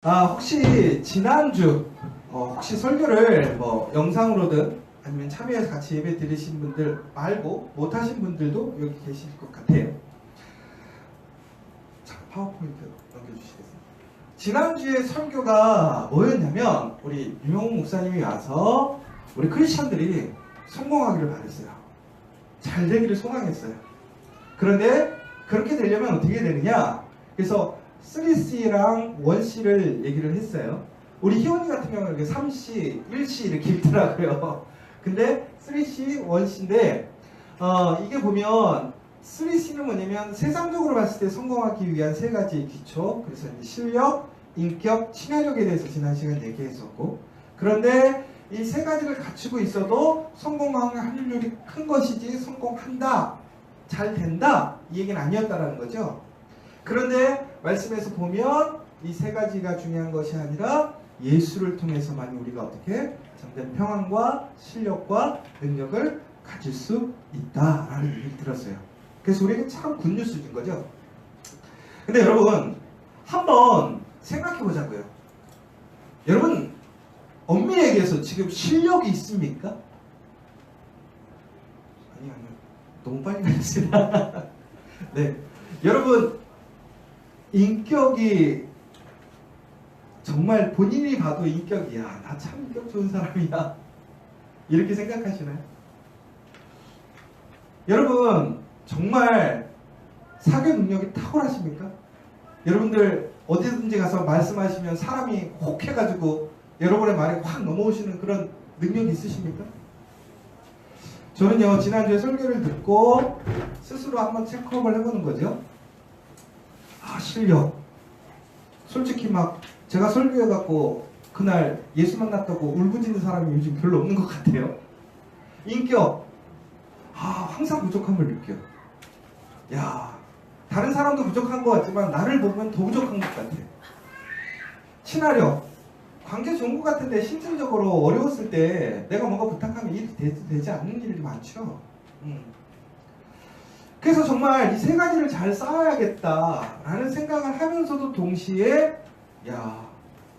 혹시 지난주 혹시 설교를 뭐 영상으로든 아니면 참여해서 같이 예배 드리신 분들 말고 못하신 분들도 여기 계실 것 같아요. 자, 파워포인트 넘겨주시겠습니다. 지난주에 설교가 뭐였냐면 우리 유명훈 목사님이 와서 우리 크리스천들이 성공하기를 바랬어요. 잘 되기를 소망했어요. 그런데 그렇게 되려면 어떻게 되느냐? 그래서 3C랑 1C를 얘기를 했어요. 우리 희원이 같은 경우는 3C, 1C 이렇게 읽더라고요. 근데 3C, 1C인데 이게 보면 3C는 뭐냐면 세상적으로 봤을 때 성공하기 위한 세 가지 기초. 그래서 이제 실력, 인격, 친화력에 대해서 지난 시간 얘기했었고, 그런데 이 세 가지를 갖추고 있어도 성공할 확률이 큰 것이지 성공한다, 잘 된다 이 얘기는 아니었다라는 거죠. 그런데 말씀에서 보면 이 세 가지가 중요한 것이 아니라 예수를 통해서만 우리가 어떻게 참된 평안과 실력과 능력을 가질 수 있다라는 얘기를 들었어요. 그래서 우리에게 참 굿뉴스인 거죠. 근데 여러분 한번 생각해 보자고요. 여러분 엄밀하게서 지금 실력이 있습니까? 아니요. 너무 빨리 가셨습니다. 네, 여러분 인격이 정말 본인이 봐도 인격이야, 나 참 인격 좋은 사람이야, 이렇게 생각하시나요? 여러분 정말 사교 능력이 탁월하십니까? 여러분들 어디든지 가서 말씀하시면 사람이 혹해가지고 여러분의 말에 확 넘어오시는 그런 능력이 있으십니까? 저는요 지난주에 설교를 듣고 스스로 한번 체크업을 해보는 거죠. 실력. 솔직히 막 제가 설교해갖고 그날 예수 만났다고 울부짖는 사람이 요즘 별로 없는 것 같아요. 인격. 항상 부족함을 느껴. 다른 사람도 부족한 것 같지만 나를 보면 더 부족한 것 같아. 친화력. 관계 좋은 것 같은데 심층적으로 어려웠을 때 내가 뭔가 부탁하면 일이 되지 않는 일이 많죠. 그래서 정말 이 세 가지를 잘 쌓아야겠다라는 생각을 하면서도 동시에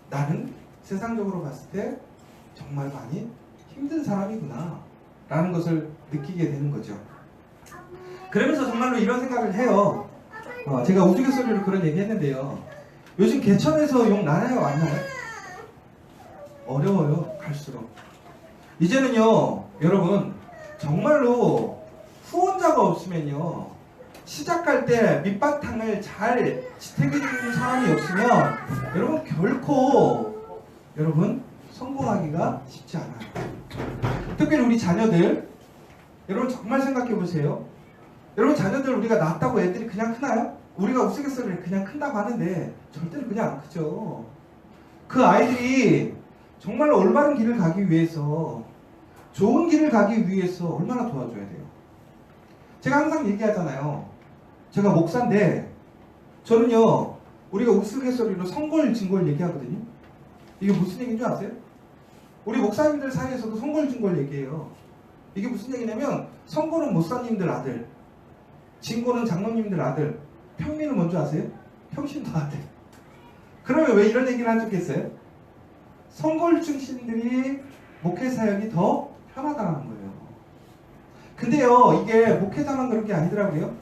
나는 세상적으로 봤을 때 정말 많이 힘든 사람이구나 라는 것을 느끼게 되는 거죠. 그러면서 정말로 이런 생각을 해요. 제가 우스갯소리로 그런 얘기 했는데요. 요즘 개천에서 용 나나요 안 나요? 어려워요. 갈수록. 이제는요 여러분 정말로 후원자가 없으면요 시작할 때 밑바탕을 잘 지탱해주는 사람이 없으면 여러분 결코 성공하기가 쉽지 않아요. 특별히 우리 자녀들, 여러분 정말 생각해 보세요. 여러분 자녀들 우리가 낳았다고 애들이 그냥 크나요? 우리가 우스갯소리를 그냥 큰다고 하는데 절대로 그냥 안 크죠. 그 아이들이 정말로 올바른 길을 가기 위해서, 좋은 길을 가기 위해서 얼마나 도와줘야 돼요. 제가 항상 얘기하잖아요. 제가 목사인데 저는요 우리가 우스갯소리로 성골증골 얘기하거든요. 이게 무슨 얘기인 줄 아세요? 우리 목사님들 사이에서도 성골증골 얘기해요. 이게 무슨 얘기냐면 성골은 목사님들 아들, 진골은 장로님들 아들, 평민은 뭔지 아세요? 평신도 아들. 그러면 왜 이런 얘기를 하셨겠어요? 성골충신들이 목회사역이 더 편하다는 거예요. 근데요 이게 목회자만 그런 게 아니더라고요.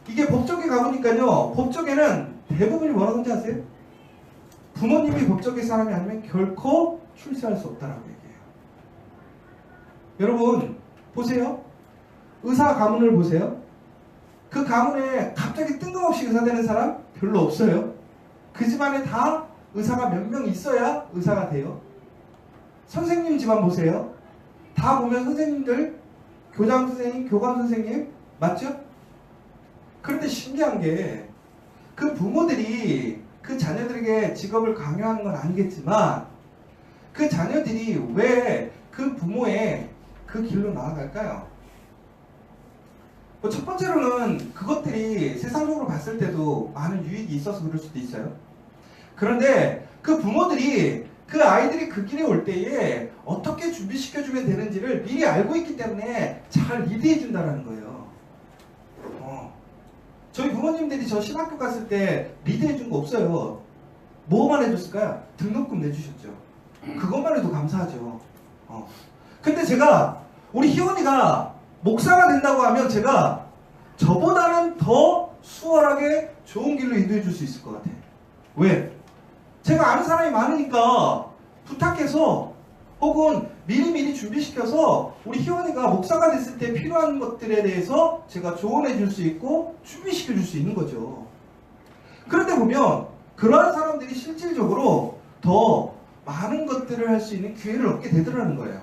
이게 법조계 가보니까요 법조계는 대부분이 뭐라는지 아세요? 부모님이 법조계 사람이 아니면 결코 출세할 수 없다라고 얘기해요. 여러분 보세요. 의사 가문을 보세요. 그 가문에 갑자기 뜬금없이 의사 되는 사람 별로 없어요. 그 집안에 다 의사가 몇 명 있어야 의사가 돼요. 선생님 집안 보세요. 다 보면 선생님들, 교장 선생님, 교감 선생님 맞죠? 그런데 신기한 게 그 부모들이 그 자녀들에게 직업을 강요하는 건 아니겠지만 그 자녀들이 왜 그 부모의 그 길로 나아갈까요? 첫 번째로는 그것들이 세상적으로 봤을 때도 많은 유익이 있어서 그럴 수도 있어요. 그런데 그 부모들이 그 아이들이 그 길에 올 때에 어떻게 준비시켜주면 되는지를 미리 알고 있기 때문에 잘 리드해 준다는 거예요. 저희 부모님들이 저 신학교 갔을 때 리드해 준 거 없어요. 뭐만 해줬을까요? 등록금 내주셨죠. 그것만 해도 감사하죠. 근데 제가 우리 희원이가 목사가 된다고 하면 제가 저보다는 더 수월하게 좋은 길로 인도해 줄 수 있을 것 같아. 왜? 제가 아는 사람이 많으니까 부탁해서 혹은 미리미리 준비시켜서 우리 희원이가 목사가 됐을 때 필요한 것들에 대해서 제가 조언해 줄 수 있고 준비시켜 줄 수 있는 거죠. 그런데 보면 그러한 사람들이 실질적으로 더 많은 것들을 할 수 있는 기회를 얻게 되더라는 거예요.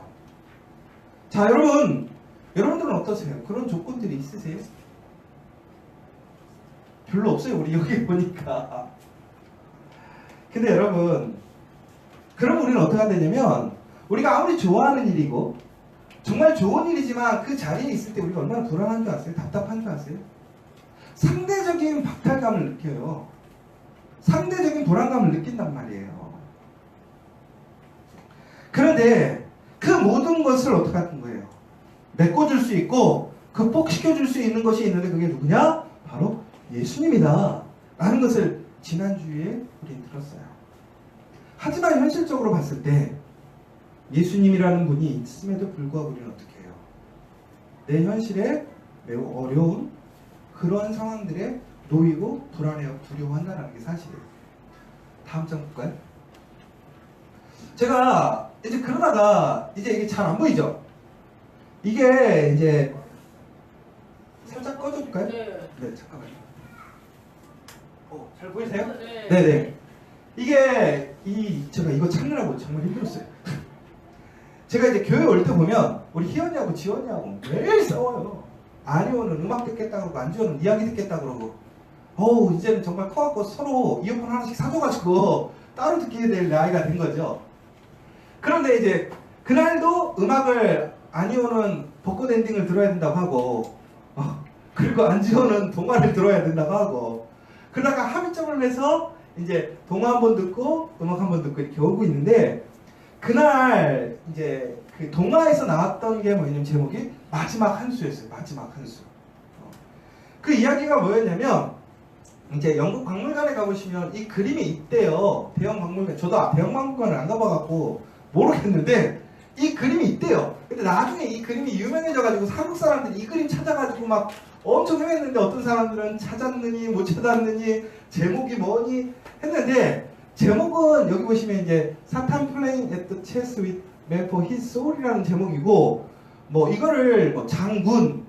자, 여러분들은 어떠세요? 그런 조건들이 있으세요? 별로 없어요. 우리 여기 보니까. 근데 여러분, 그럼 우리는 어떻게 해야 되냐면 우리가 아무리 좋아하는 일이고 정말 좋은 일이지만 그 자리에 있을 때 우리가 얼마나 불안한 줄 아세요? 답답한 줄 아세요? 상대적인 박탈감을 느껴요. 상대적인 불안감을 느낀단 말이에요. 그런데 그 모든 것을 어떻게 하는 거예요? 메꿔줄 수 있고 극복시켜줄 수 있는 것이 있는데 그게 누구냐? 바로 예수님이다 라는 것을 지난주에 우린 들었어요. 하지만 현실적으로 봤을 때 예수님이라는 분이 있음에도 불구하고 우리는 어떻게 해요? 내 현실에 매우 어려운 그러한 상황들에 놓이고 불안해하고 두려워한다는 게 사실이에요. 다음 장 볼까요? 제가 이제 그러다가 이제 이게 잘 안 보이죠? 이게 이제 살짝 꺼줄까요? 네, 잠깐만요. 잘 보이세요? 네네. 이게 제가 이거 찾느라고 정말 힘들었어요. 제가 이제 교회 올 때 보면 우리 희연이하고 지원이하고 매일 싸워요. 아니오는 음악 듣겠다 그러고 안지원은 이야기 듣겠다 그러고 이제는 정말 커갖고 서로 이어폰 하나씩 사줘가지고 따로 듣게 될 나이가 된 거죠. 그런데 이제 그날도 음악을 아니오는 벚꽃 엔딩을 들어야 된다고 하고 그리고 안지원은 동화를 들어야 된다고 하고 그러다가 합의점을 해서 이제 동화 한 번 듣고 음악 한 번 듣고 이렇게 오고 있는데 그날 이제 그 동화에서 나왔던 게 뭐냐면 제목이 마지막 한 수였어요. 마지막 한 수. 그 이야기가 뭐였냐면 이제 영국 박물관에 가보시면 이 그림이 있대요. 대형 박물관. 저도 대형 박물관을 안 가봐갖고 모르겠는데 이 그림이 있대요. 근데 나중에 이 그림이 유명해져가지고 한국 사람들이 이 그림 찾아가지고 막 엄청 헤맸는데 어떤 사람들은 찾았느니 못 찾았느니 제목이 뭐니 했는데 제목은 여기 보시면 이제 사탄 playing at the chess with man for his soul이라는 제목이고 뭐 이거를 뭐 장군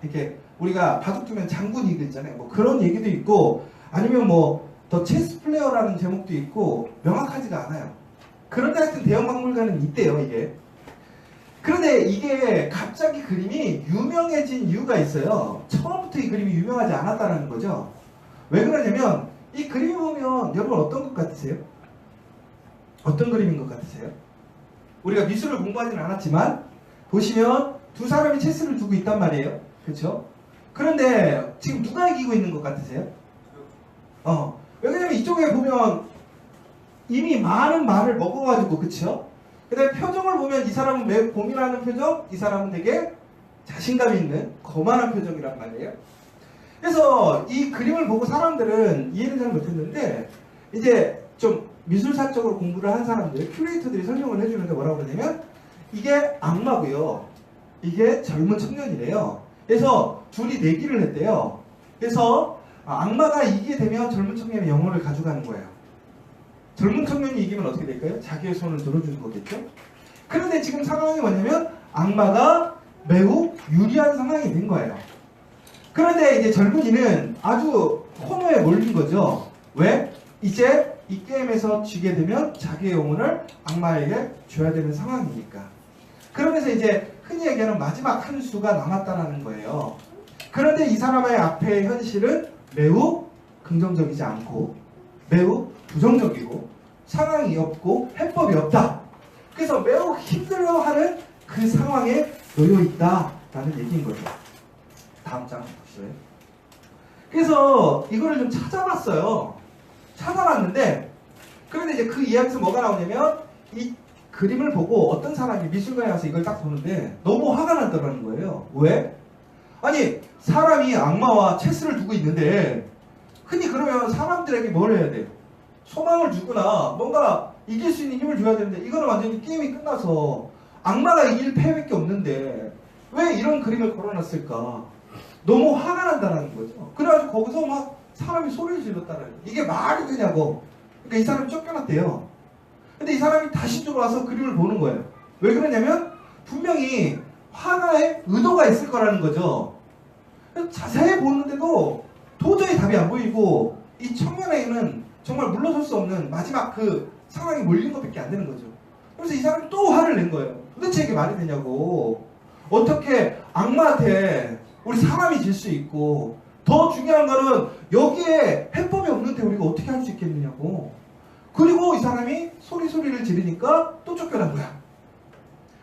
이렇게 우리가 바둑 두면 장군 이거 있잖아요. 뭐 그런 얘기도 있고 아니면 뭐 더 체스 플레이어라는 제목도 있고 명확하지가 않아요. 그런데 하여튼 대형 박물관은 있대요 이게. 그런데 이게 갑자기 그림이 유명해진 이유가 있어요. 처음부터 이 그림이 유명하지 않았다는 거죠. 왜 그러냐면 이 그림 보면 여러분 어떤 것 같으세요? 어떤 그림인 것 같으세요? 우리가 미술을 공부하지는 않았지만 보시면 두 사람이 체스를 두고 있단 말이에요. 그렇죠? 그런데 지금 누가 이기고 있는 것 같으세요? 왜냐면 이쪽에 보면 이미 많은 말을 먹어가지고 그쵸? 그 다음에 표정을 보면 이 사람은 매우 고민하는 표정, 이 사람은 되게 자신감 있는 거만한 표정이란 말이에요. 그래서 이 그림을 보고 사람들은 이해를 잘 못했는데 이제 좀 미술사적으로 공부를 한 사람들, 큐레이터들이 설명을 해주는데 뭐라고 그러냐면 이게 악마고요. 이게 젊은 청년이래요. 그래서 둘이 내기를 했대요. 그래서 악마가 이기게 되면 젊은 청년의 영혼을 가져가는 거예요. 젊은 청년이 이기면 어떻게 될까요? 자기의 손을 들어주는 거겠죠? 그런데 지금 상황이 뭐냐면 악마가 매우 유리한 상황이 된 거예요. 그런데 이제 젊은이는 아주 코너에 몰린 거죠. 왜? 이제 이 게임에서 지게 되면 자기의 영혼을 악마에게 줘야 되는 상황이니까. 그러면서 이제 흔히 얘기하는 마지막 한 수가 남았다는 거예요. 그런데 이 사람의 앞에 현실은 매우 긍정적이지 않고 매우 부정적이고 상황이 없고 해법이 없다. 그래서 매우 힘들어하는 그 상황에 놓여 있다라는 얘기인 거죠. 다음 장 보시죠. 그래서 이거를 좀 찾아봤어요. 찾아봤는데 그런데 이제 그 이야기에서 뭐가 나오냐면 이 그림을 보고 어떤 사람이 미술관에 와서 이걸 딱 보는데 너무 화가 났다는 거예요. 왜? 아니 사람이 악마와 체스를 두고 있는데 흔히 그러면 사람들에게 뭘 해야 돼요? 소망을 주거나 뭔가 이길 수 있는 힘을 줘야 되는데 이거는 완전히 게임이 끝나서 악마가 이길 패밖에 없는데 왜 이런 그림을 걸어놨을까? 너무 화가 난다는 거죠. 그래가지고 거기서 막 사람이 소리를 질렀다는 거예요. 이게 말이 되냐고. 그러니까 이 사람이 쫓겨났대요. 근데 이 사람이 다시 들어와서 그림을 보는 거예요. 왜 그러냐면 분명히 화가의 의도가 있을 거라는 거죠. 자세히 보는데도 도저히 답이 안 보이고 이 청년에게는 정말 물러설 수 없는 마지막 그 상황이 몰린 것밖에 안 되는 거죠. 그래서 이 사람이 또 화를 낸 거예요. 도대체 이게 말이 되냐고. 어떻게 악마한테 우리 사람이 질 수 있고 더 중요한 거는 여기에 해법이 없는데 우리가 어떻게 할 수 있겠느냐고. 그리고 이 사람이 소리를 지르니까 또 쫓겨난 거야.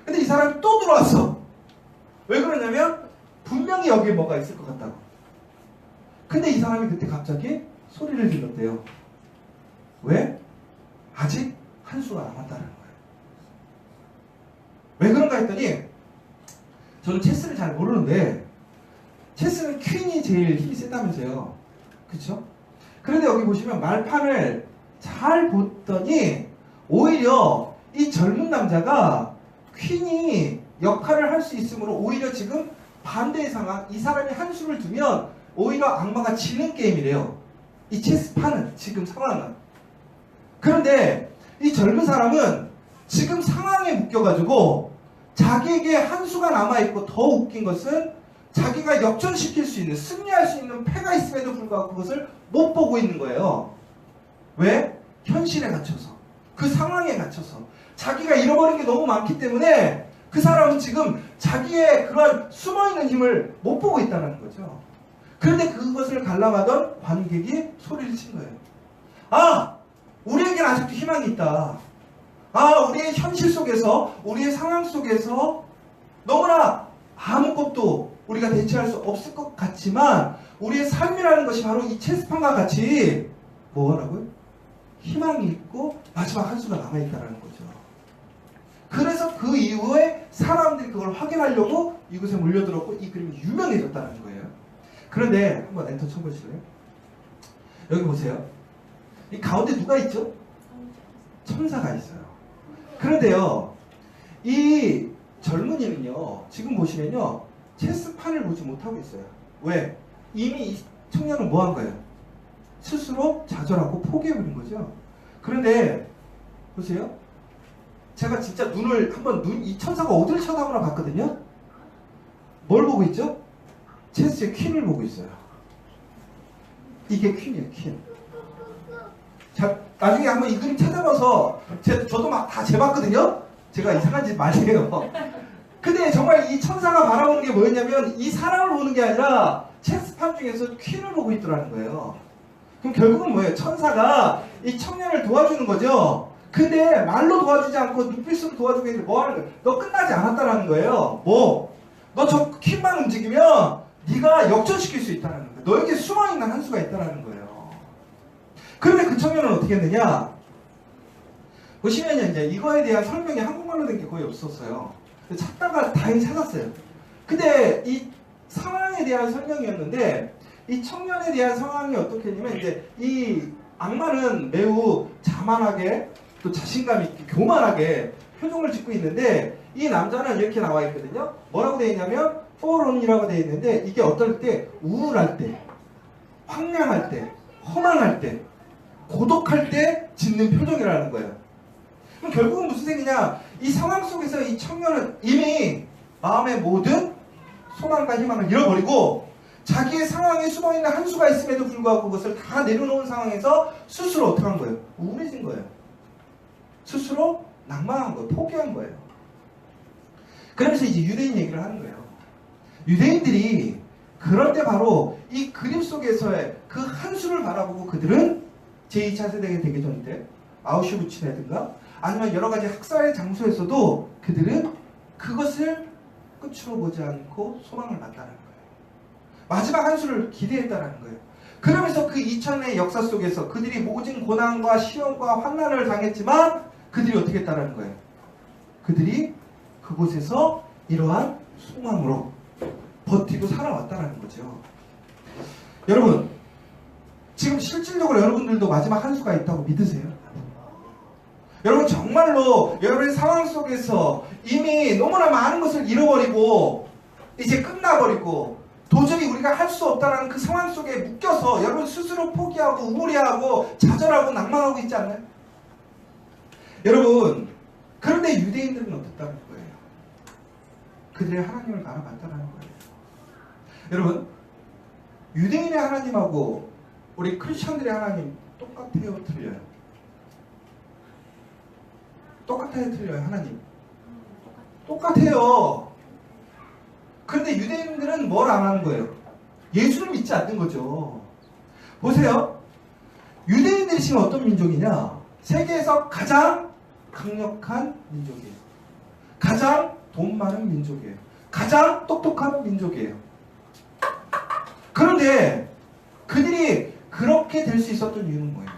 근데 이 사람이 또 들어왔어. 왜 그러냐면 분명히 여기에 뭐가 있을 것 같다고. 근데 이 사람이 그때 갑자기 소리를 질렀대요. 왜? 아직 한 수가 남았다는 거예요. 왜 그런가 했더니 저는 체스를 잘 모르는데 체스는 퀸이 제일 힘이 세다면서요. 그쵸? 그런데 여기 보시면 말판을 잘 봤더니 오히려 이 젊은 남자가 퀸이 역할을 할 수 있으므로 오히려 지금 반대의 상황, 이 사람이 한 수를 두면 오히려 악마가 지는 게임이래요. 이 체스판은 지금 상황은. 그런데 이 젊은 사람은 지금 상황에 묶여가지고 자기에게 한 수가 남아있고 더 웃긴 것은 자기가 역전시킬 수 있는, 승리할 수 있는 패가 있음에도 불구하고 그것을 못 보고 있는 거예요. 왜? 현실에 갇혀서, 그 상황에 갇혀서 자기가 잃어버린 게 너무 많기 때문에 그 사람은 지금 자기의 그런 숨어있는 힘을 못 보고 있다는 거죠. 그런데 그것을 관람하던 관객이 소리를 친 거예요. 아! 우리에게는 아직도 희망이 있다. 아, 우리의 현실 속에서, 우리의 상황 속에서 너무나 아무것도 우리가 대체할 수 없을 것 같지만 우리의 삶이라는 것이 바로 이 체스판과 같이 뭐라고요? 희망이 있고 마지막 한 수가 남아있다는 거죠. 그래서 그 이후에 사람들이 그걸 확인하려고 이곳에 몰려들었고 이 그림이 유명해졌다는 거예요. 그런데 한번 엔터 쳐보실래요? 여기 보세요. 이 가운데 누가 있죠? 천사가 있어요. 그런데요, 이 젊은이는요, 지금 보시면요, 체스판을 보지 못하고 있어요. 왜? 이미 이 청년은 뭐 한 거예요? 스스로 좌절하고 포기해버린 거죠. 그런데, 보세요. 제가 진짜 눈을 한번 이 천사가 어디를 쳐다보나 봤거든요? 뭘 보고 있죠? 체스의 퀸을 보고 있어요. 이게 퀸이에요, 퀸. 자, 나중에 한번 이 그림 찾아봐서 저도 막 다 재봤거든요? 제가 이상한 짓 많이 해요. 근데 정말 이 천사가 바라보는 게 뭐였냐면 이 사람을 보는 게 아니라 체스판 중에서 퀸을 보고 있더라는 거예요. 그럼 결국은 뭐예요? 천사가 이 청년을 도와주는 거죠. 근데 말로 도와주지 않고 눈빛으로 도와주고 있는데 뭐 하는 거예요? 너 끝나지 않았다라는 거예요. 뭐? 너 저 퀸만 움직이면 네가 역전시킬 수 있다는 거예요. 너에게 숨어있는 한 수가 있다는 거예요. 그런데 그 청년은 어떻게 했느냐? 보시면요, 이제 이거에 대한 설명이 한국말로 된 게 거의 없었어요. 찾다가 다행히 찾았어요. 근데 이 상황에 대한 설명이었는데 이 청년에 대한 상황이 어떻게 했냐면 이제 이 악마는 매우 자만하게 또 자신감 있게 교만하게 표정을 짓고 있는데 이 남자는 이렇게 나와 있거든요. 뭐라고 되어 있냐면 forlorn이라고 되어 있는데 이게 어떨 때 우울할 때, 황량할 때, 허망할 때, 고독할 때 짓는 표정이라는 거예요. 그럼 결국은 무슨 얘기냐? 이 상황 속에서 이 청년은 이미 마음의 모든 소망과 희망을 잃어버리고 자기의 상황에 숨어있는 한 수가 있음에도 불구하고 그것을 다 내려놓은 상황에서 스스로 어떻게 한 거예요? 우울해진 거예요. 스스로 낭망한 거예요. 포기한 거예요. 그러면서 이제 유대인 얘기를 하는 거예요. 유대인들이 그럴 때 바로 이 그림 속에서의 그 한 수를 바라보고 그들은 제2차 세대가 되기 전인데 아우슈비츠라든가 아니면 여러 가지 학살의 장소에서도 그들은 그것을 끝으로 보지 않고 소망을 맞다는 거예요. 마지막 한 수를 기대했다는 거예요. 그러면서 그 2000년의 역사 속에서 그들이 모진 고난과 시험과 환난을 당했지만 그들이 어떻게 했다는 거예요? 그들이 그곳에서 이러한 소망으로 버티고 살아왔다는 거죠. 여러분, 지금 실질적으로 여러분들도 마지막 한 수가 있다고 믿으세요? 여러분 정말로 여러분의 상황 속에서 이미 너무나 많은 것을 잃어버리고 이제 끝나버리고 도저히 우리가 할 수 없다는 그 상황 속에 묶여서 여러분 스스로 포기하고 우울해하고 좌절하고 낭망하고 있지 않나요? 여러분 그런데 유대인들은 어떻다는 거예요? 그들의 하나님을 알아봤다는 거예요. 여러분 유대인의 하나님하고 우리 크리스천들의 하나님 똑같아요? 틀려요? 똑같아요? 틀려요? 하나님 똑같아요. 그런데 유대인들은 뭘 안 하는 거예요? 예수를 믿지 않는 거죠. 보세요. 유대인들이 지금 어떤 민족이냐? 세계에서 가장 강력한 민족이에요. 가장 돈 많은 민족이에요. 가장 똑똑한 민족이에요. 그런데 그들이 그렇게 될 수 있었던 이유는 뭐예요?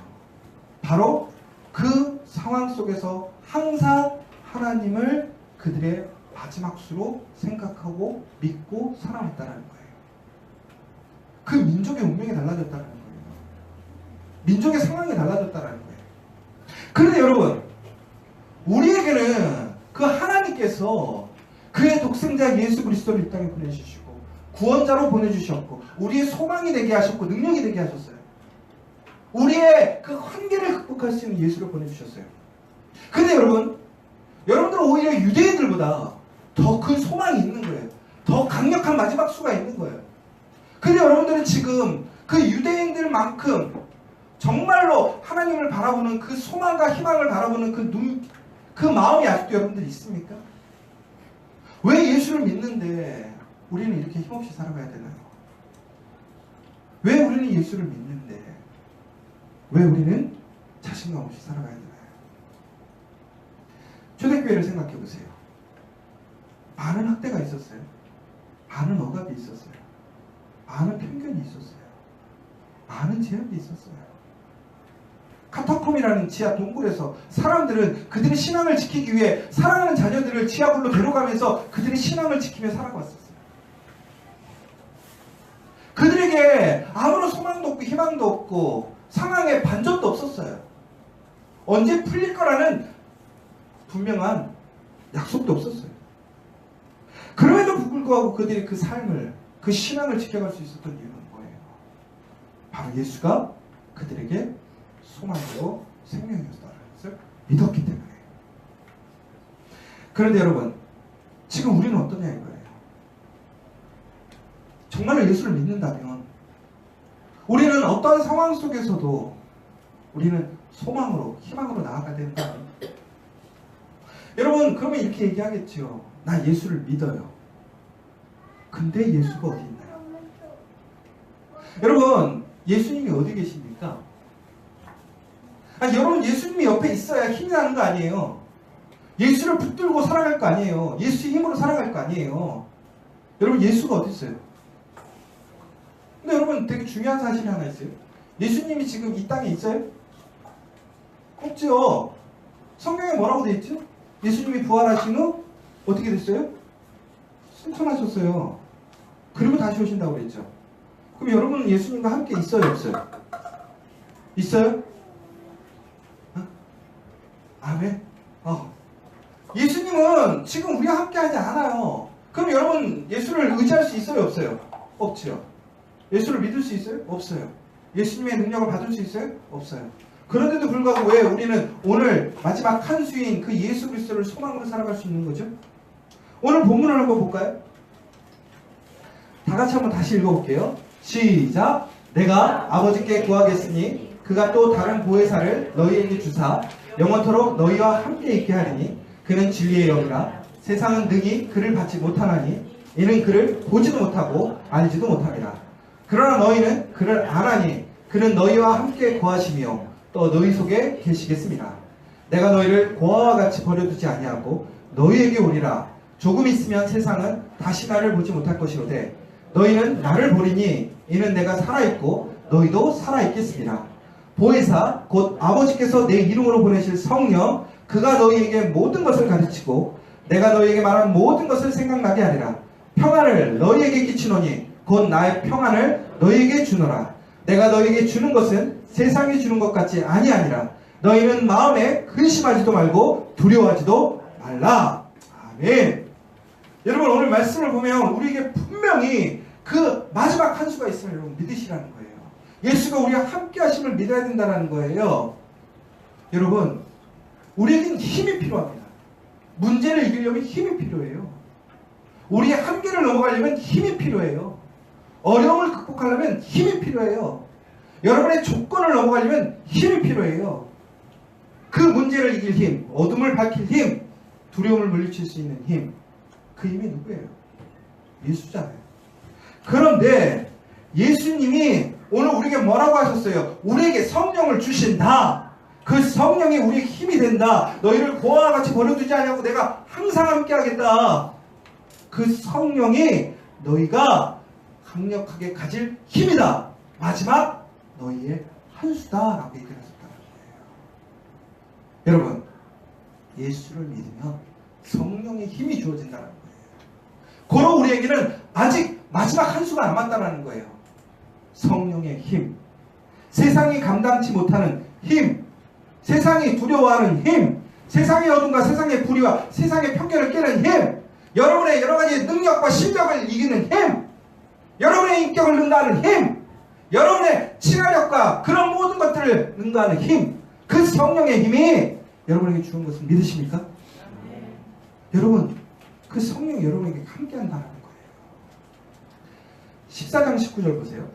바로 그 상황 속에서 항상 하나님을 그들의 마지막 수로 생각하고 믿고 사랑했다는 거예요. 그 민족의 운명이 달라졌다는 거예요. 민족의 상황이 달라졌다는 거예요. 그런데 여러분 우리에게는 그 하나님께서 그의 독생자 예수 그리스도를 이 땅에 보내주시고 구원자로 보내주셨고 우리의 소망이 되게 하셨고 능력이 되게 하셨어요. 우리의 그 한계를 극복할 수 있는 예수를 보내주셨어요. 근데 여러분들은 오히려 유대인들보다 더 큰 소망이 있는 거예요. 더 강력한 마지막 수가 있는 거예요. 근데 여러분들은 지금 그 유대인들만큼 정말로 하나님을 바라보는 그 소망과 희망을 바라보는 그 마음이 아직도 여러분들 있습니까? 왜 예수를 믿는데 우리는 이렇게 힘없이 살아가야 되나요? 왜 우리는 예수를 믿는데 왜 우리는 자신감 없이 살아가야 되나요? 초대교회를 생각해 보세요. 많은 학대가 있었어요. 많은 억압이 있었어요. 많은 편견이 있었어요. 많은 제약이 있었어요. 카타콤이라는 지하 동굴에서 사람들은 그들의 신앙을 지키기 위해 사랑하는 자녀들을 지하굴로 데려가면서 그들의 신앙을 지키며 살아왔었어요. 그들에게 아무런 소망도 없고 희망도 없고 상황에 반전도 없었어요. 언제 풀릴 거라는 분명한 약속도 없었어요. 그럼에도 불구하고 그들이 그 삶을, 그 신앙을 지켜갈 수 있었던 이유는 뭐예요? 바로 예수가 그들에게 소망이고 생명이었다는 것을 믿었기 때문에. 그런데 여러분, 지금 우리는 어떠냐 이거예요. 정말로 예수를 믿는다면 우리는 어떤 상황 속에서도 우리는 소망으로, 희망으로 나아가야 된다. 여러분, 그러면 이렇게 얘기하겠죠. 나 예수를 믿어요. 근데 예수가 어디 있나요? 여러분, 예수님이 어디 계십니까? 아니, 여러분, 예수님이 옆에 있어야 힘이 나는 거 아니에요. 예수를 붙들고 살아갈 거 아니에요. 예수의 힘으로 살아갈 거 아니에요. 여러분, 예수가 어디 있어요? 근데 여러분, 되게 중요한 사실이 하나 있어요. 예수님이 지금 이 땅에 있어요? 없죠. 성경에 뭐라고 되어 있죠? 예수님이 부활하신 후 어떻게 됐어요? 승천하셨어요. 그리고 다시 오신다고 그랬죠. 그럼 여러분은 예수님과 함께 있어요, 없어요? 있어요? 왜? 예수님은 지금 우리와 함께 하지 않아요. 그럼 여러분 예수를 의지할 수 있어요, 없어요? 없죠. 예수를 믿을 수 있어요? 없어요. 예수님의 능력을 받을 수 있어요? 없어요. 그런데도 불구하고 왜 우리는 오늘 마지막 한 수인 그 예수 그리스도를 소망으로 살아갈 수 있는 거죠? 오늘 본문을 한번 볼까요? 다 같이 한번 다시 읽어볼게요. 시작! 내가 아버지께 구하겠으니 그가 또 다른 보혜사를 너희에게 주사 영원토록 너희와 함께 있게 하리니 그는 진리의 영이라 세상은 능히 그를 받지 못하나니 이는 그를 보지도 못하고 알지도 못합니다. 그러나 너희는 그를 아나니 그는 너희와 함께 거하시며 또 너희 속에 계시겠습니다. 내가 너희를 고아와 같이 버려두지 아니하고 너희에게 오리라. 조금 있으면 세상은 다시 나를 보지 못할 것이로되 너희는 나를 보리니 이는 내가 살아있고 너희도 살아있겠습니다. 보혜사 곧 아버지께서 내 이름으로 보내실 성령 그가 너희에게 모든 것을 가르치고 내가 너희에게 말한 모든 것을 생각나게 하리라. 평안을 너희에게 끼치노니 곧 나의 평안을 너희에게 주노라. 내가 너에게 주는 것은 세상이 주는 것 같지 아니하니라. 너희는 마음에 근심하지도 말고 두려워하지도 말라. 아멘. 여러분, 오늘 말씀을 보면 우리에게 분명히 그 마지막 한 수가 있음을 여러분 믿으시라는 거예요. 예수가 우리와 함께 하심을 믿어야 된다는 거예요. 여러분, 우리에겐 힘이 필요합니다. 문제를 이기려면 힘이 필요해요. 우리의 한계를 넘어가려면 힘이 필요해요. 어려움을 극복하려면 힘이 필요해요. 여러분의 조건을 넘어가려면 힘이 필요해요. 그 문제를 이길 힘, 어둠을 밝힐 힘, 두려움을 물리칠 수 있는 힘, 그 힘이 누구예요? 예수잖아요. 그런데 예수님이 오늘 우리에게 뭐라고 하셨어요? 우리에게 성령을 주신다. 그 성령이 우리의 힘이 된다. 너희를 고아와 같이 버려두지 않냐고 내가 항상 함께 하겠다. 그 성령이 너희가 강력하게 가질 힘이다. 마지막 너희의 한 수다라고 얘기를 하셨다는 거예요. 여러분, 예수를 믿으면 성령의 힘이 주어진다는 거예요. 고로 우리에게는 아직 마지막 한 수가 남았다는 거예요. 성령의 힘, 세상이 감당치 못하는 힘, 세상이 두려워하는 힘, 세상의 어둠과 세상의 불의와 세상의 편견을 깨는 힘, 여러분의 여러 가지 능력과 실력을 이기는 힘, 여러분의 인격을 능가하는 힘, 여러분의 친화력과 그런 모든 것들을 능가하는 힘, 그 성령의 힘이 여러분에게 주는 것을 믿으십니까? 네. 여러분, 그 성령이 여러분에게 함께한다는 거예요. 14장 19절 보세요.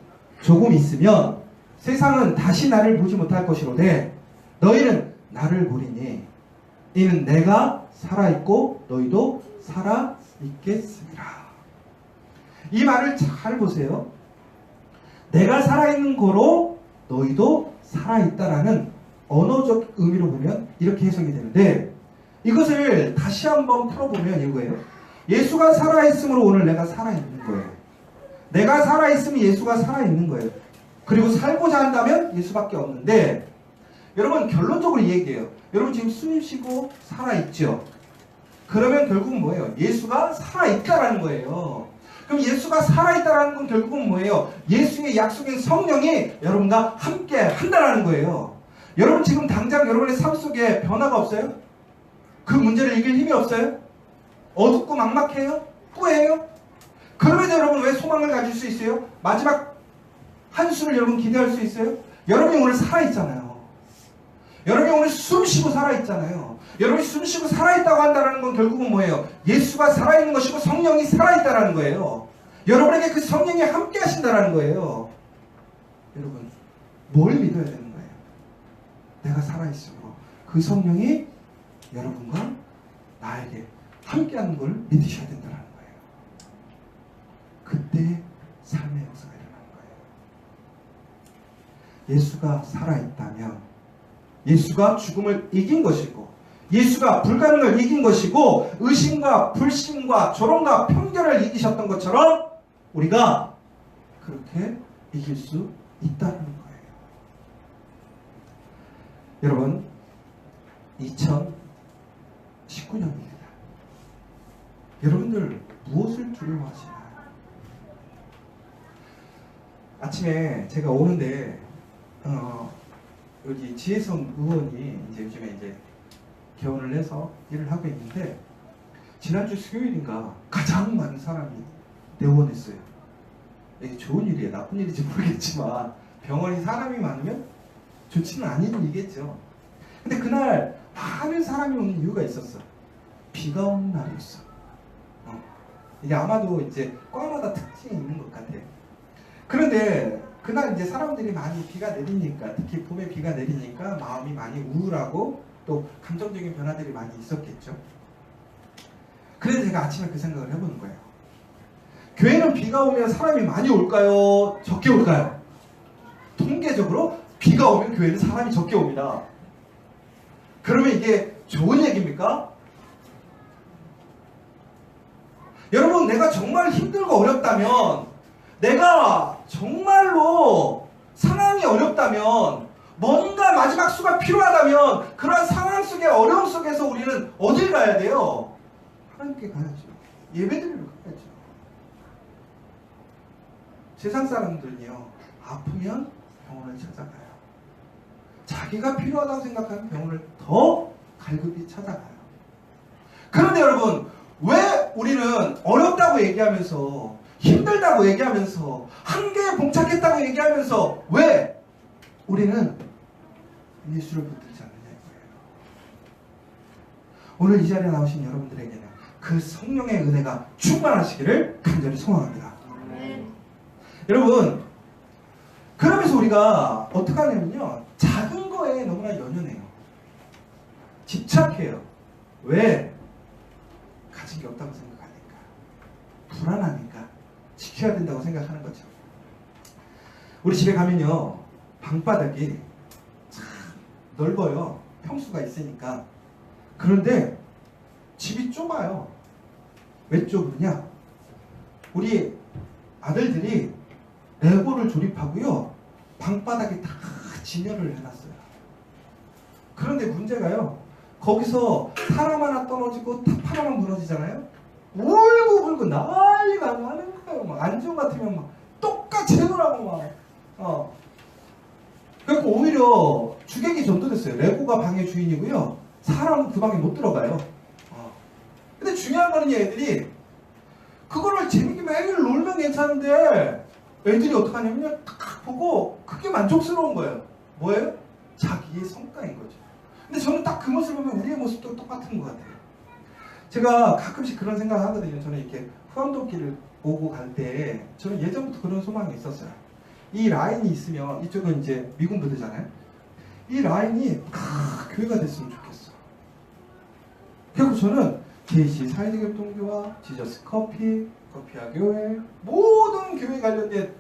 조금 있으면 세상은 다시 나를 보지 못할 것이로되 너희는 나를 보리니 이는 내가 살아있고 너희도 살아있겠습니다. 이 말을 잘 보세요. 내가 살아있는 거로 너희도 살아있다라는 언어적 의미로 보면 이렇게 해석이 되는데, 이것을 다시 한번 풀어보면 이거예요. 예수가 살아있으므로 오늘 내가 살아있는 거예요. 내가 살아있으면 예수가 살아있는 거예요. 그리고 살고자 한다면 예수밖에 없는데, 여러분 결론적으로 이 얘기해요. 여러분 지금 숨 쉬고 살아있죠? 그러면 결국은 뭐예요? 예수가 살아있다라는 거예요. 그럼 예수가 살아있다라는 건 결국은 뭐예요? 예수의 약속인 성령이 여러분과 함께 한다라는 거예요. 여러분 지금 당장 여러분의 삶 속에 변화가 없어요? 그 문제를 이길 힘이 없어요? 어둡고 막막해요? 뿌예요? 그럼에도 여러분 왜 소망을 가질 수 있어요? 마지막 한 수를 여러분 기대할 수 있어요? 여러분이 오늘 살아있잖아요. 여러분이 오늘 숨쉬고 살아있잖아요. 여러분이 숨쉬고 살아있다고 한다는 건 결국은 뭐예요? 예수가 살아있는 것이고 성령이 살아있다는 거예요. 여러분에게 그 성령이 함께 하신다는 거예요. 여러분, 뭘 믿어야 되는 거예요? 내가 살아있으므로 그 성령이 여러분과 나에게 함께하는 걸 믿으셔야 된다는 거예요. 그때 삶의 역사가 일어나는 거예요. 예수가 살아있다면 예수가 죽음을 이긴 것이고, 예수가 불가능을 이긴 것이고, 의심과 불신과 조롱과 편견을 이기셨던 것처럼 우리가 그렇게 이길 수 있다는 거예요. 여러분, 2019년입니다. 여러분들 무엇을 두려워하시나요? 아침에 제가 오는데 여기 지혜성 의원이 요즘에 개원을 해서 일을 하고 있는데, 지난주 수요일인가 가장 많은 사람이 내원했어요. 이게 좋은 일이에요. 나쁜 일인지 모르겠지만 병원이 사람이 많으면 좋지는 않은 일이겠죠. 근데 그날 많은 사람이 오는 이유가 있었어. 비가 오는 날이었어. 이게 아마도 과마다 특징이 있는 것 같아요. 그런데 그날 사람들이 많이 비가 내리니까, 특히 봄에 비가 내리니까 마음이 많이 우울하고 또 감정적인 변화들이 많이 있었겠죠. 그래서 제가 아침에 그 생각을 해보는 거예요. 교회는 비가 오면 사람이 많이 올까요? 적게 올까요? 통계적으로 비가 오면 교회는 사람이 적게 옵니다. 그러면 이게 좋은 얘기입니까? 여러분, 내가 정말 힘들고 어렵다면, 내가 정말로 상황이 어렵다면, 뭔가 마지막 수가 필요하다면, 그러한 상황 속의 어려움 속에서 우리는 어딜 가야 돼요? 하나님께 가야죠. 예배드리러 가야죠. 세상 사람들은요, 아프면 병원을 찾아가요. 자기가 필요하다고 생각하는 병원을 더 갈급히 찾아가요. 그런데 여러분, 왜 우리는 어렵다고 얘기하면서, 힘들다고 얘기하면서, 한계에 봉착했다고 얘기하면서 왜 우리는 예수를 붙들지 않느냐 이거예요. 오늘 이 자리에 나오신 여러분들에게는 그 성령의 은혜가 충만하시기를 간절히 소망합니다. 여러분, 그러면서 우리가 어떻게 하냐면요, 작은 거에 너무나 연연해요. 집착해요. 왜? 가진 게 없다고 생각하니까, 불안하니까, 지켜야 된다고 생각하는 거죠. 우리 집에 가면요, 방바닥이 참 넓어요. 평수가 있으니까. 그런데 집이 좁아요. 왜 좁으냐? 우리 아들들이 레고를 조립하고요, 방바닥에 다 진열을 해놨어요. 그런데 문제가요, 거기서 사람 하나 떨어지고 탑 하나만 무너지잖아요. 울고불고 난리가 나는 거예요. 막 안전 같으면 막 똑같이 해놓으라고 막. 그래서 오히려 주객이 전도됐어요. 레고가 방의 주인이고요, 사람은 그 방에 못 들어가요. 근데 중요한 거는 얘들이 그거를 재밌게 매일 놀면 괜찮은데, 애들이 어떻게 하냐면요, 딱 보고 그게 만족스러운 거예요. 뭐예요? 자기의 성과인 거죠. 근데 저는 딱 그 모습을 보면 우리의 모습도 똑같은 것 같아요. 제가 가끔씩 그런 생각을 하거든요. 저는 이렇게 후암동길을 오고 갈 때 저는 예전부터 그런 소망이 있었어요. 이 라인이 있으면, 이쪽은 이제 미군 부대잖아요. 이 라인이 교회가 됐으면 좋겠어. 그리고 저는 JC 사회적협동교와 지저스 커피와 교회, 모든 교회 관련된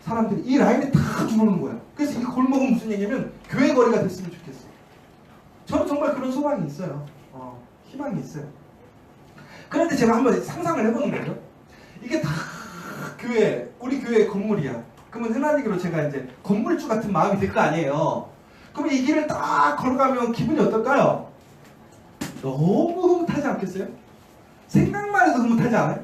사람들이 이 라인에 다 들어오는 거예요. 그래서 이 골목은 무슨 얘기냐면 교회 거리가 됐으면 좋겠어. 저는 정말 그런 소망이 있어요. 희망이 있어요. 그런데 제가 한번 상상을 해보는 거죠. 이게 다 교회, 우리 교회 건물이야. 그러면 흔한 얘기로 제가 이제 건물주 같은 마음이 들 거 아니에요. 그럼 이 길을 딱 걸어가면 기분이 어떨까요? 너무 흐뭇하지 않겠어요? 생각만 해도 흐뭇하지 않아요?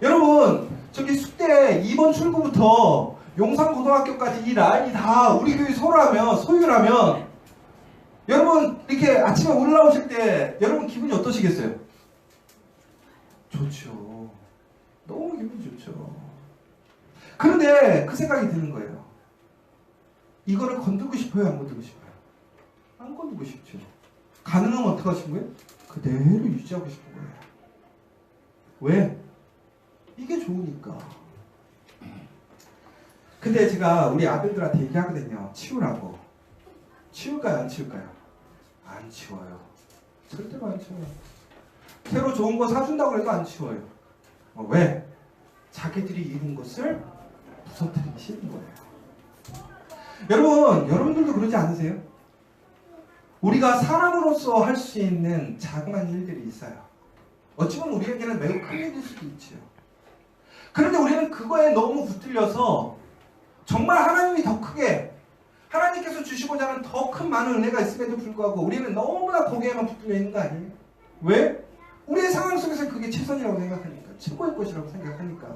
여러분, 저기 숙대 2번 출구부터 용산고등학교까지 이 라인이 다 우리 교회 소유라면 여러분 이렇게 아침에 올라오실 때 여러분 기분이 어떠시겠어요? 좋죠. 너무 기분이 좋죠. 그런데 그 생각이 드는 거예요. 이거를 건들고 싶어요? 안 건들고 싶어요? 안 건들고 싶죠. 가능하면 어떻게 하신 거예요? 그대로 유지하고 싶은 거예요. 왜? 이게 좋으니까. 근데 제가 우리 아들들한테 얘기하거든요. 치우라고. 치울까요? 안 치울까요? 안 치워요. 절대로 안 치워요. 새로 좋은 거 사준다고 해도 안 치워요. 왜? 자기들이 이룬 것을 부서뜨리기 싫은 거예요. 여러분, 여러분들도 그러지 않으세요? 우리가 사람으로서 할 수 있는 자그마한 일들이 있어요. 어찌 보면 우리에게는 매우 큰 일일 수도 있죠. 그런데 우리는 그거에 너무 붙들려서 정말 하나님이 더 크게, 하나님께서 주시고자 하는 더 큰 많은 은혜가 있음에도 불구하고 우리는 너무나 거기에만 붙들려 있는 거 아니에요? 왜? 우리의 상황 속에서 그게 최선이라고 생각하니까, 최고의 것이라고 생각하니까.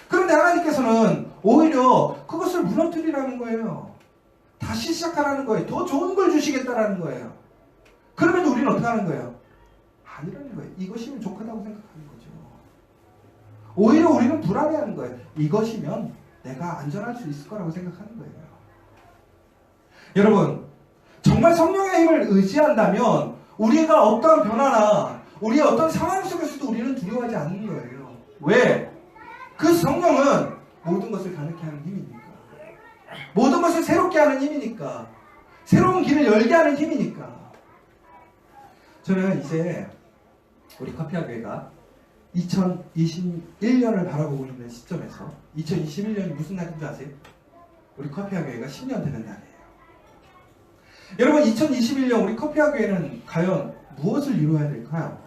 그런데 하나님께서는 오히려 그것을 무너뜨리라는 거예요. 다시 시작하라는 거예요. 더 좋은 걸 주시겠다라는 거예요. 그러면 우리는 어떻게 하는 거예요? 아니라는 거예요. 이것이면 족하다고 생각하는 거죠. 오히려 우리는 불안해하는 거예요. 이것이면 내가 안전할 수 있을 거라고 생각하는 거예요. 여러분, 정말 성령의 힘을 의지한다면 우리가 어떠한 변화나 우리의 어떤 상황 속에서도 우리는 두려워하지 않는 거예요. 왜? 그 성령은 모든 것을 가능케 하는 힘이니까. 모든 것을 새롭게 하는 힘이니까. 새로운 길을 열게 하는 힘이니까. 저는 이제 우리 커피와 교회가 2021년을 바라보고 있는 시점에서 2021년이 무슨 날인 줄 아세요? 우리 커피와 교회가 10년 되는 날이에요. 여러분, 2021년 우리 커피와 교회는 과연 무엇을 이루어야 될까요?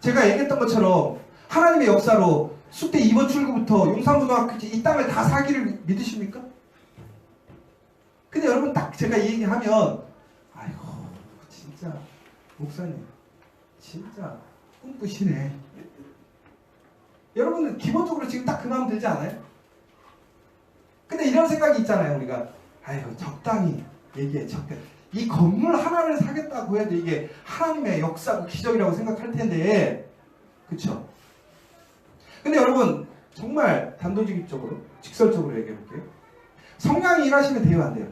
제가 얘기했던 것처럼 하나님의 역사로 숙대 2번 출구부터 용산고등학교까지 이 땅을 다 사기를 믿으십니까? 근데 여러분, 딱 제가 이 얘기하면 아이고 진짜 목사님 진짜 꿈꾸시네. 여러분은 기본적으로 지금 딱 그 마음 들지 않아요? 근데 이런 생각이 있잖아요. 우리가 아이고 적당히 얘기해. 적당히. 이 건물 하나를 사겠다고 해도 이게 하나님의 역사고 기적이라고 생각할 텐데, 그쵸? 근데 여러분 정말 단도직입적으로 직설적으로 얘기해 볼게요. 성령이 일하시면 돼요, 안 돼요?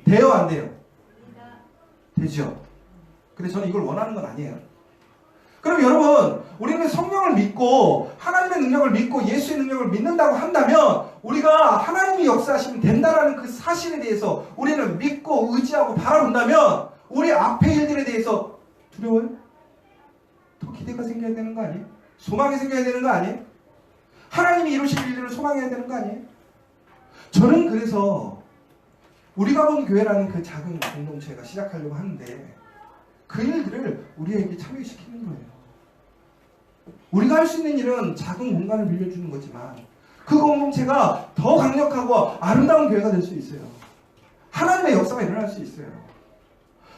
돼요, 안 돼요? 되죠. 근데 저는 이걸 원하는 건 아니에요. 그럼 여러분, 우리는 성령을 믿고 하나님의 능력을 믿고 예수의 능력을 믿는다고 한다면 우리가 하나님이 역사하시면 된다라는 그 사실에 대해서 우리는 믿고 의지하고 바라본다면 우리 앞의 일들에 대해서 두려워요? 더 기대가 생겨야 되는 거 아니에요? 소망이 생겨야 되는 거 아니에요? 하나님이 이루실 일들을 소망해야 되는 거 아니에요? 저는 그래서 우리가 본 교회라는 그 작은 공동체가 시작하려고 하는데 그 일들을 우리에게 참여시키는 거예요. 우리가 할 수 있는 일은 작은 공간을 빌려주는 거지만 그 공동체가 더 강력하고 아름다운 교회가 될 수 있어요. 하나님의 역사가 일어날 수 있어요.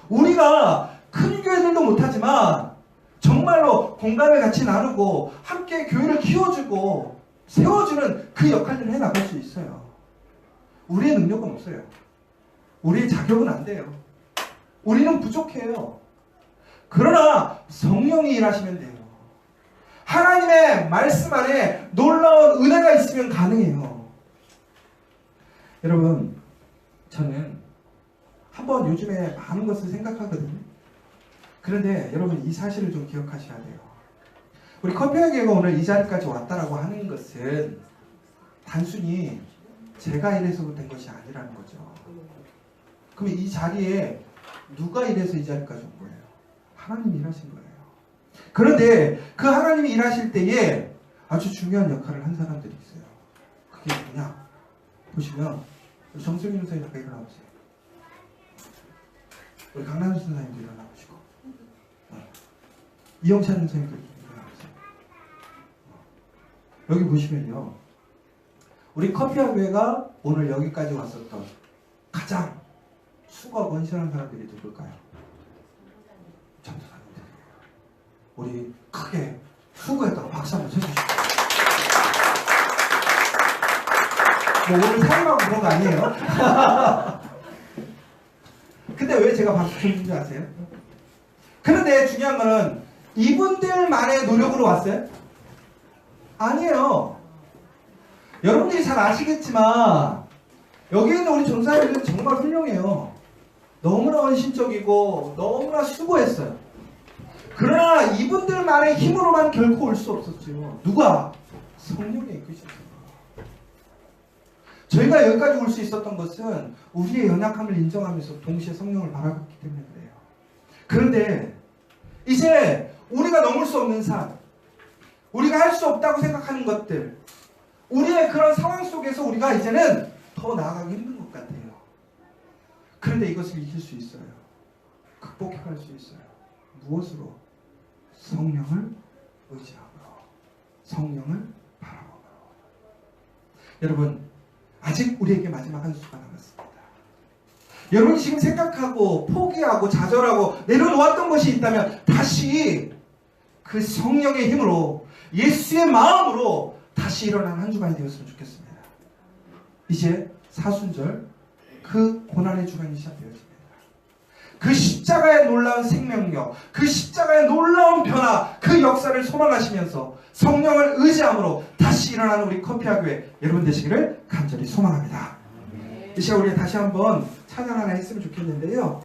우리가 큰 교회들도 못하지만 정말로 공간을 같이 나누고 함께 교회를 키워주고 세워주는 그 역할들을 해나갈 수 있어요. 우리의 능력은 없어요. 우리의 자격은 안 돼요. 우리는 부족해요. 그러나 성령이 일하시면 돼요. 하나님의 말씀 안에 놀라운 은혜가 있으면 가능해요. 여러분, 저는 한번 요즘에 많은 것을 생각하거든요. 그런데 여러분 이 사실을 좀 기억하셔야 돼요. 우리 커피하게가 오늘 이 자리까지 왔다라고 하는 것은 단순히 제가 이래서 된 것이 아니라는 거죠. 그럼 이 자리에 누가 이래서 이 자리까지 온 거예요? 하나님이 일하신 거예요. 그런데 그 하나님이 일하실 때에 아주 중요한 역할을 한 사람들이 있어요. 그게 뭐냐? 보시면 우리 정승윤 선생님 잠깐 일어나보세요. 우리 강남수 선생님도 일어나보시고 이영찬 선생님도 일어나보세요. 여기 보시면요. 우리 커피학교회가 오늘 여기까지 왔었던 가장 수고하고 헌신한 사람들이 누굴까요? 전도사님들이에요. 우리 크게 수고했다고 박수 한번 쳐주시죠. 뭐 오늘 사임하고 그런 거 아니에요? 근데 왜 제가 박수 쳐주는 줄 아세요? 그런데 중요한 거는 이분들만의 노력으로 왔어요? 아니에요. 여러분들이 잘 아시겠지만 여기 있는 우리 전사님들은 정말 훌륭해요. 너무나 헌신적이고 너무나 수고했어요. 그러나 이분들만의 힘으로만 결코 올 수 없었죠. 누가? 성령이 이끄셨어요. 저희가 여기까지 올 수 있었던 것은 우리의 연약함을 인정하면서 동시에 성령을 바라봤기 때문에 그래요. 그런데 이제 우리가 넘을 수 없는 산, 우리가 할 수 없다고 생각하는 것들, 우리의 그런 상황 속에서 우리가 이제는 더 나아가기 힘든 것 같아요. 그런데 이것을 이길 수 있어요. 극복해갈 수 있어요. 무엇으로? 성령을 의지함으로, 성령을 바라보므로. 여러분, 아직 우리에게 마지막 한 수가 남았습니다. 여러분이 지금 생각하고 포기하고 좌절하고 내려놓았던 것이 있다면 다시 그 성령의 힘으로 예수의 마음으로 다시 일어난 한 주간이 되었으면 좋겠습니다. 이제 사순절 그 고난의 주간이 시작되어집니다. 그 십자가의 놀라운 생명력, 그 십자가의 놀라운 변화, 그 역사를 소망하시면서 성령을 의지함으로 다시 일어나는 우리 커피학교회 여러분 되시기를 간절히 소망합니다. 이 시간 우리 다시 한번 찬양 하나 했으면 좋겠는데요.